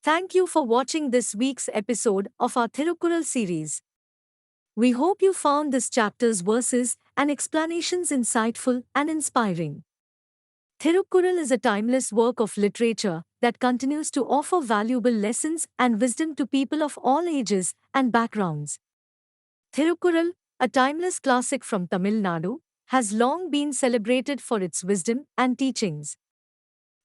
Thank you for watching this week's episode of our Thirukkural series. We hope you found this chapter's verses and explanations insightful and inspiring. Thirukkural is a timeless work of literature that continues to offer valuable lessons and wisdom to people of all ages and backgrounds. Thirukkural, a timeless classic from Tamil Nadu, has long been celebrated for its wisdom and teachings.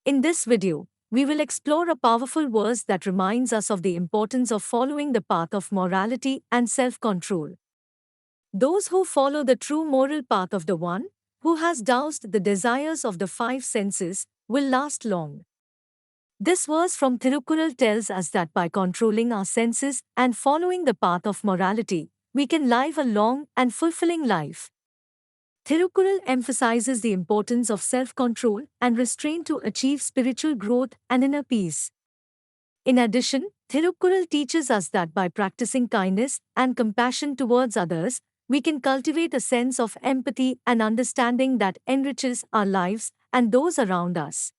In this video, we will explore a powerful verse that reminds us of the importance of following the path of morality and self-control. Those who follow the true moral path of the one who has doused the desires of the five senses will last long. This verse from Thirukkural tells us that by controlling our senses and following the path of morality, we can live a long and fulfilling life. Thirukkural emphasizes the importance of self-control and restraint to achieve spiritual growth and inner peace. In addition, Thirukkural teaches us that by practicing kindness and compassion towards others, we can cultivate a sense of empathy and understanding that enriches our lives and those around us.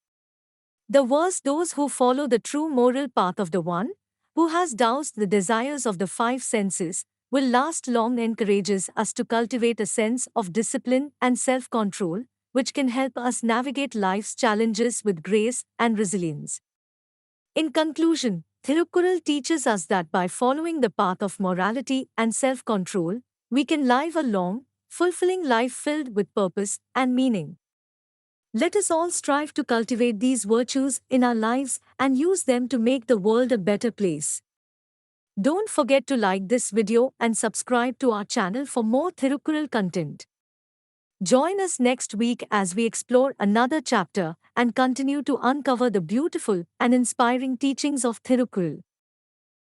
The verse those who follow the true moral path of the one who has doused the desires of the five senses will last long encourages us to cultivate a sense of discipline and self-control, which can help us navigate life's challenges with grace and resilience. In conclusion, Thirukkural teaches us that by following the path of morality and self-control, we can live a long, fulfilling life filled with purpose and meaning. Let us all strive to cultivate these virtues in our lives and use them to make the world a better place. Don't forget to like this video and subscribe to our channel for more Thirukkural content. Join us next week as we explore another chapter and continue to uncover the beautiful and inspiring teachings of Thirukkural.